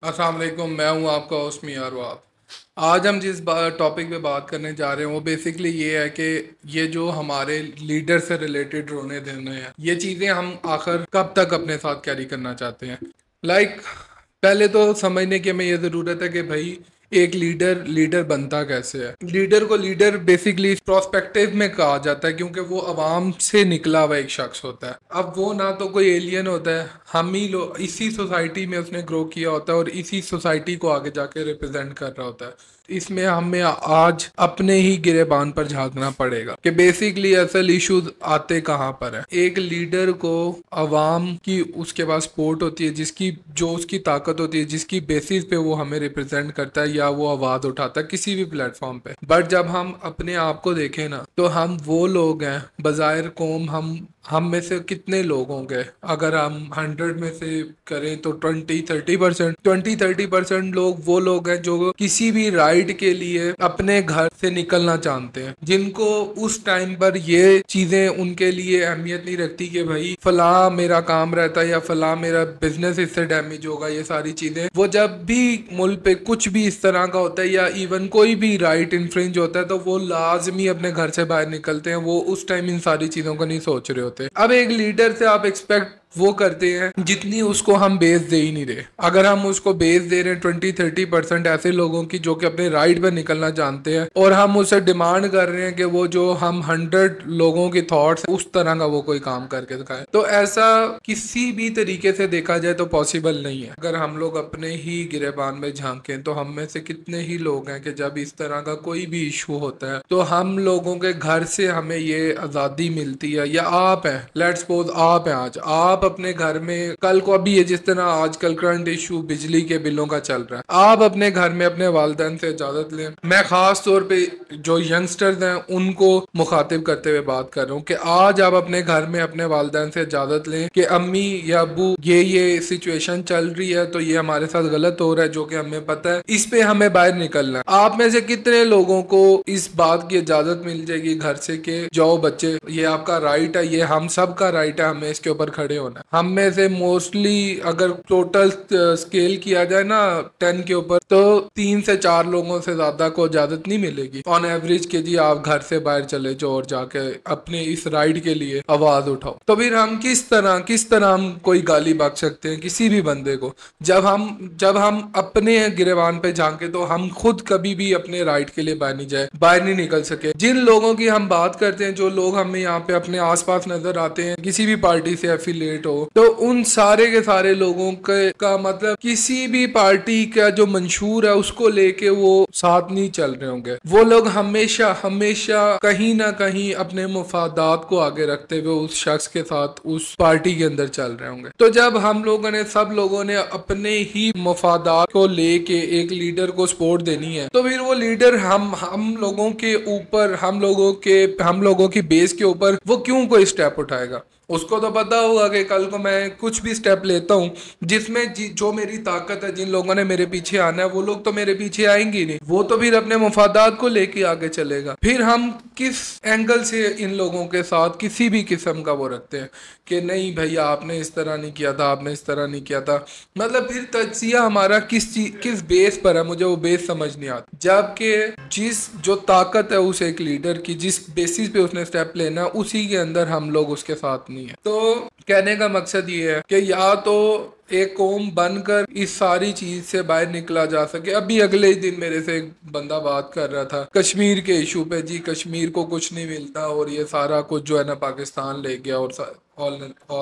अस्सलाम वालेकुम। मैं हूं आपका होस्ट मियार वाब। आज हम जिस टॉपिक पे बात करने जा रहे हैं वो बेसिकली ये है कि ये जो हमारे लीडर से रिलेटेड रोने धोने हैं, ये चीज़ें हम आखिर कब तक अपने साथ कैरी करना चाहते हैं। लाइक पहले तो समझने की हमें ये ज़रूरत है कि भाई एक लीडर लीडर बनता कैसे है। लीडर को लीडर बेसिकली प्रोस्पेक्टिव में कहा जाता है क्योंकि वो अवाम से निकला हुआ एक शख्स होता है। अब वो ना तो कोई एलियन होता है, हम ही लोग इसी सोसाइटी में उसने ग्रो किया होता है और इसी सोसाइटी को आगे जाके रिप्रेजेंट कर रहा होता है। इसमें हमें आज अपने ही गिरेबान पर झांकना पड़ेगा कि बेसिकली असल इश्यूज आते कहाँ पर है। एक लीडर को अवाम की उसके पास सपोर्ट होती है, जिसकी जो उसकी ताकत होती है, जिसकी बेसिस पे वो हमें रिप्रेजेंट करता है या वो आवाज उठाता है किसी भी प्लेटफॉर्म पे। बट जब हम अपने आप को देखें ना, तो हम वो लोग हैं बजायर कौम, हम में से कितने लोग होंगे अगर हम 100 में से करें तो 20-30% लोग वो लोग हैं जो किसी भी राइट के लिए अपने घर से निकलना जानते हैं, जिनको उस टाइम पर ये चीजें उनके लिए अहमियत नहीं रखती कि भाई फला मेरा काम रहता है या फला मेरा बिजनेस इससे डैमेज होगा। ये सारी चीजें वो जब भी मुल्क पे कुछ भी इस तरह का होता है या इवन कोई भी राइट इन्फ्रिंज होता है तो वो लाजमी अपने घर से बाहर निकलते हैं। वो उस टाइम इन सारी चीजों को नहीं सोच रहे होते। अब एक लीडर से आप एक्सपेक्ट वो करते हैं जितनी उसको हम बेस दे ही नहीं रहे। अगर हम उसको बेस दे रहे हैं 20-30% ऐसे लोगों की जो कि अपने राइट पर निकलना जानते हैं, और हम उससे डिमांड कर रहे हैं कि वो जो हम 100 लोगों की थॉट्स उस तरह का वो कोई काम करके दिखाए, तो ऐसा किसी भी तरीके से देखा जाए तो पॉसिबल नहीं है। अगर हम लोग अपने ही गिरेबान में झांकें तो हम में से कितने ही लोग हैं कि जब इस तरह का कोई भी इशू होता है तो हम लोगों के घर से हमें ये आज़ादी मिलती है। या आप हैं, लेट्स सपोज आप हैं, आज आप अपने घर में, कल को अभी ये जिस तरह आजकल करंट इशू बिजली के बिलों का चल रहा है, आप अपने घर में अपने वालिदैन से इजाजत लें। मैं खास तौर पे जो यंगस्टर्स हैं उनको मुखातिब करते हुए बात कर रहा हूँ कि आज आप अपने घर में अपने वालिदैन से इजाजत लें कि अम्मी या अबू ये सिचुएशन चल रही है तो ये हमारे साथ गलत हो रहा है, जो कि हमें पता है, इस पे हमें बाहर निकलना है। आप में से कितने लोगों को इस बात की इजाजत मिल जाएगी घर से कि जाओ बच्चे, ये आपका राइट है, ये हम सब का राइट है, हमें इसके ऊपर खड़े होना है। हम में से मोस्टली अगर टोटल स्केल किया जाए ना 10 के ऊपर, तो 3 से 4 लोगों से ज्यादा को इजाजत नहीं मिलेगी ऑन एवरेज के जी आप घर से बाहर चले जाओ और जाके अपने इस राइट के लिए आवाज उठाओ। तो फिर हम किस तरह हम कोई गाली बक सकते हैं किसी भी बंदे को, जब हम अपने गिरेबान पे झांके तो हम खुद कभी भी अपने राइट के लिए बाहर नहीं निकल सके। जिन लोगों की हम बात करते हैं, जो लोग हमें यहाँ पे अपने आसपास नजर आते हैं किसी भी पार्टी से एफिलिएट हो, तो उन सारे के सारे लोगों के का मतलब किसी भी पार्टी का जो मंशूर है उसको लेके वो साथ नहीं चल रहे होंगे। वो लोग हमेशा हमेशा कहीं ना कहीं अपने मुफादात को आगे रखते हुए उस शख्स के साथ उस पार्टी के अंदर चल रहे होंगे। तो जब हम लोगों ने सब लोगों ने अपने ही मुफादात को लेके एक लीडर को सपोर्ट देनी है, तो फिर वो लीडर हम लोगों के ऊपर, हम लोगों की बेस के ऊपर वो क्यों कोई स्टेप उठाएगा। उसको तो पता होगा कि कल को मैं कुछ भी स्टेप लेता हूँ जिसमें जो मेरी ताकत है, जिन लोगों ने मेरे पीछे आना है वो लोग तो मेरे पीछे आएंगे ही नहीं, वो तो फिर अपने मुफादात को लेके आगे चलेगा। फिर हम किस एंगल से इन लोगों के साथ किसी भी किस्म का वो रखते हैं कि नहीं भैया आपने इस तरह नहीं किया था, आपने इस तरह नहीं किया था। मतलब फिर तजिया हमारा किस बेस पर है, मुझे वो बेस समझ नहीं आता। जबकि जो ताकत है उस एक लीडर की, जिस बेसिस पे उसने स्टेप लेना, उसी के अंदर हम लोग उसके साथ नहीं है। तो कहने का मकसद ये है कि या तो एक कौम बनकर इस सारी चीज से बाहर निकला जा सके। अभी अगले ही दिन मेरे से एक बंदा बात कर रहा था कश्मीर के इशू पे, जी कश्मीर को कुछ नहीं मिलता और ये सारा कुछ जो है ना पाकिस्तान ले गया और ऑल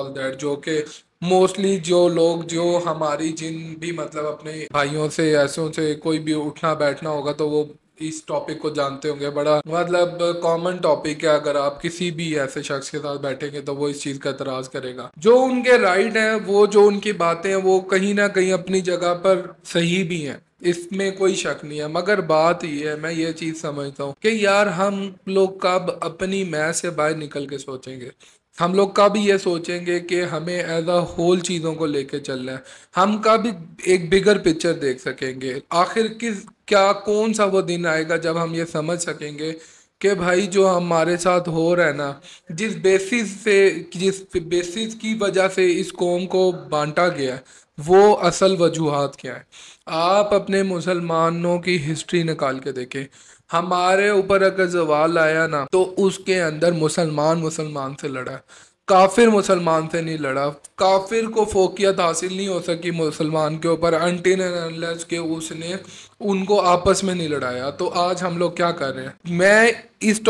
दैट, जो कि मोस्टली जो लोग जो हमारी जिन भी मतलब अपने भाइयों से ऐसों से कोई भी उठना बैठना होगा तो वो इस टॉपिक को जानते होंगे। बड़ा मतलब कॉमन टॉपिक है, अगर आप किसी भी ऐसे शख्स के साथ बैठेंगे तो वो इस चीज का एतराज करेगा। जो उनके राइट हैं, वो जो उनकी बातें हैं, वो कहीं ना कहीं अपनी जगह पर सही भी हैं, इसमें कोई शक नहीं है। मगर बात ये है, मैं ये चीज समझता हूँ कि यार हम लोग कब अपनी मैच से बाहर निकल के सोचेंगे, हम लोग कब ये सोचेंगे कि हमें एज अ होल चीज़ों को लेके चलना है, हम कब एक बिगर पिक्चर देख सकेंगे। आखिर कौन सा वो दिन आएगा जब हम ये समझ सकेंगे कि भाई जो हमारे साथ हो रहा है ना, जिस बेसिस की वजह से इस कौम को बांटा गया है, वो असल वजूहात क्या है। आप अपने मुसलमानों की हिस्ट्री निकाल के देखें। हमारे ऊपर अगर जवाल आया ना, तो उसके अंदर मुसलमान मुसलमान से लड़ा है, काफिर मुसलमान से नहीं लड़ा। काफिर को फोकियत हासिल नहीं हो सकी मुसलमान के ऊपर अनटिल एंड अनलेस के उसने उनको आपस में नहीं लड़ाया। तो आज हम लोग क्या कर रहे हैं। मैं इस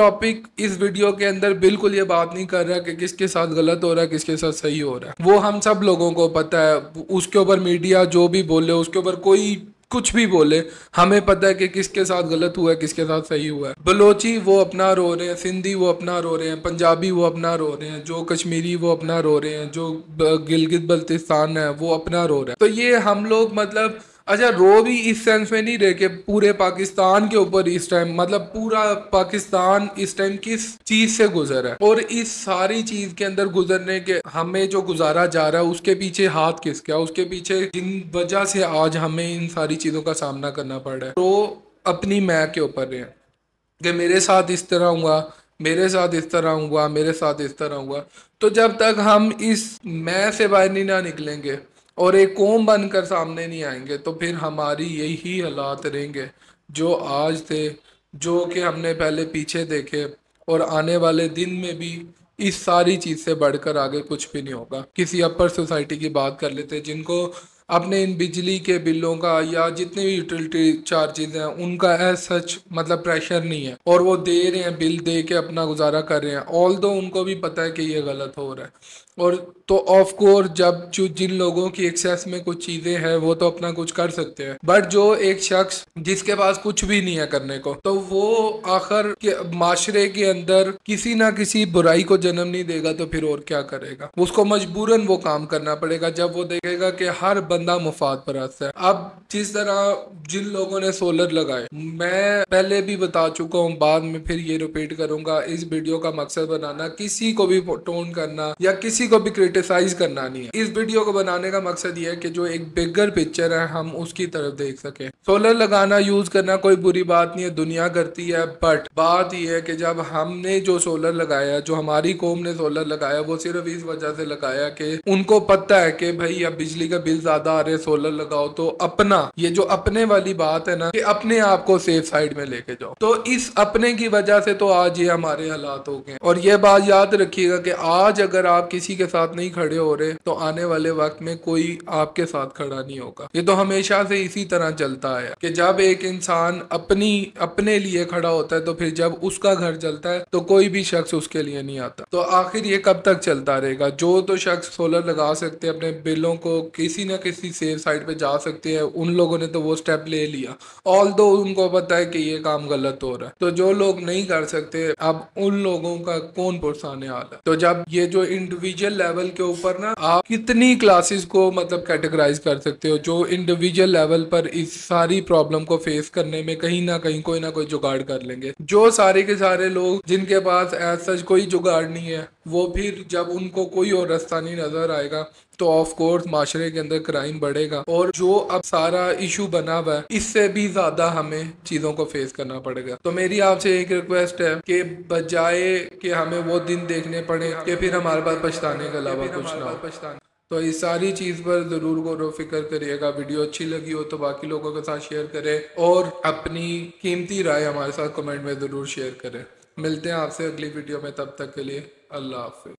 वीडियो के अंदर बिल्कुल ये बात नहीं कर रहा कि किसके साथ गलत हो रहा है किसके साथ सही हो रहा है, वो हम सब लोगों को पता है। उसके ऊपर मीडिया जो भी बोले, उसके ऊपर कोई कुछ भी बोले, हमें पता है कि किसके साथ गलत हुआ है किसके साथ सही हुआ है। बलोची वो अपना रो रहे हैं, सिंधी वो अपना रो रहे हैं, पंजाबी वो अपना रो रहे हैं, जो कश्मीरी वो अपना रो रहे हैं, जो गिलगित बल्तिस्तान है वो अपना रो रहे हैं। तो ये हम लोग मतलब अच्छा रो भी इस सेंस में नहीं रहे कि पूरे पाकिस्तान के ऊपर इस टाइम, मतलब पूरा पाकिस्तान इस टाइम किस चीज से गुजर है, और इस सारी चीज के अंदर गुजरने के हमें जो गुजारा जा रहा है उसके पीछे हाथ किसका, उसके पीछे जिन वजह से आज हमें इन सारी चीजों का सामना करना पड़ रहा है। तो अपनी मैं के ऊपर रहे कि मेरे साथ इस तरह हुआ, मेरे साथ इस तरह हुआ, मेरे साथ इस तरह हुआ। तो जब तक हम इस मैं से बाहर नहीं ना निकलेंगे और एक कौम बनकर सामने नहीं आएंगे, तो फिर हमारी यही हालात रहेंगे जो आज थे, जो कि हमने पहले पीछे देखे, और आने वाले दिन में भी इस सारी चीज़ से बढ़कर आगे कुछ भी नहीं होगा। किसी अपर सोसाइटी की बात कर लेते हैं जिनको अपने इन बिजली के बिलों का या जितने भी यूटिलिटी चार्जेस हैं उनका एज सच मतलब प्रेशर नहीं है, और वो दे रहे हैं, बिल दे के अपना गुजारा कर रहे हैं, ऑल दो उनको भी पता है कि ये गलत हो रहा है। और तो ऑफ कोर्स जब जो जिन लोगों की एक्सेस में कुछ चीज़ें हैं वो तो अपना कुछ कर सकते हैं, बट जो एक शख्स जिसके पास कुछ भी नहीं है करने को, तो वो आखिर के माशरे के अंदर किसी ना किसी बुराई को जन्म नहीं देगा, तो फिर और क्या करेगा। उसको मजबूरन वो काम करना पड़ेगा जब वो देखेगा कि हर बंदा मुफाद परस्त है। अब जिस तरह जिन लोगों ने सोलर लगाए, मैं पहले भी बता चुका हूँ, बाद में फिर ये रिपीट करूंगा, इस वीडियो का मकसद बनाना किसी को भी टोन करना या किसी को भी क्रिटिसाइज करना नहीं है। इस वीडियो को बनाने का मकसद ये है कि जो एक बिगर पिक्चर है हम उसकी तरफ देख सके। सोलर लगाना यूज करना कोई बुरी बात नहीं है, दुनिया करती है, बट बात यह है कि जब हमने जो सोलर लगाया, जो हमारी कौम ने सोलर लगाया, वो सिर्फ इस वजह से लगाया कि उनको पता है कि भाई अब बिजली का बिल ज्यादा आ रहे, सोलर लगाओ। तो अपना ये जो अपने वाली बात है ना कि अपने आप को सेफ साइड में लेके जाओ, तो इस अपने की वजह से तो आज ये हमारे हालात हो गए। और ये बात याद रखिएगा कि आज अगर आप किसी के साथ नहीं खड़े हो रहे, तो आने वाले वक्त में कोई आपके साथ खड़ा नहीं होगा। ये तो हमेशा से इसी तरह चलता है कि जब एक इंसान अपने लिए खड़ा होता है, तो फिर जब उसका घर जलता है तो कोई भी शख्स उसके लिए नहीं आता। तो आखिर ये कब तक चलता रहेगा। जो तो शख्स सोलर लगा सकते हैं, अपने बिलों को किसी न किसी सेफ साइड पे जा सकते हैं, उन लोगों ने तो वो स्टेप ले लिया, ऑल दो उनको पता है कि ये काम गलत हो रहा है। तो जो लोग नहीं कर सकते, अब उन लोगों का कौन पुरसाने हाल है। तो जब ये जो इंडिविजुअल लेवल के ऊपर ना आप कितनी क्लासेस को मतलब कैटेगराइज कर सकते हो, जो इंडिविजुअल लेवल पर इस सारी प्रॉब्लम को फेस करने में कहीं ना कहीं कोई ना कोई जुगाड़ कर लेंगे। जो सारे के सारे लोग जिनके पास एज सच कोई जुगाड़ नहीं है, वो फिर जब उनको कोई और रास्ता नहीं नजर आएगा, तो ऑफ कोर्स माशरे के अंदर क्राइम बढ़ेगा, और जो अब सारा इशू बना हुआ है इससे भी ज्यादा हमें चीजों को फेस करना पड़ेगा। तो मेरी आपसे एक रिक्वेस्ट है कि बजाय कि हमें वो दिन देखने पड़े कि फिर हमारे पास पछताने के अलावा कुछ ना हो, तो इस सारी चीज़ पर ज़रूर गौर फिक्र करिएगा। वीडियो अच्छी लगी हो तो बाकी लोगों के साथ शेयर करें, और अपनी कीमती राय हमारे साथ कमेंट में ज़रूर शेयर करें। मिलते हैं आपसे अगली वीडियो में, तब तक के लिए अल्लाह हाफिज़।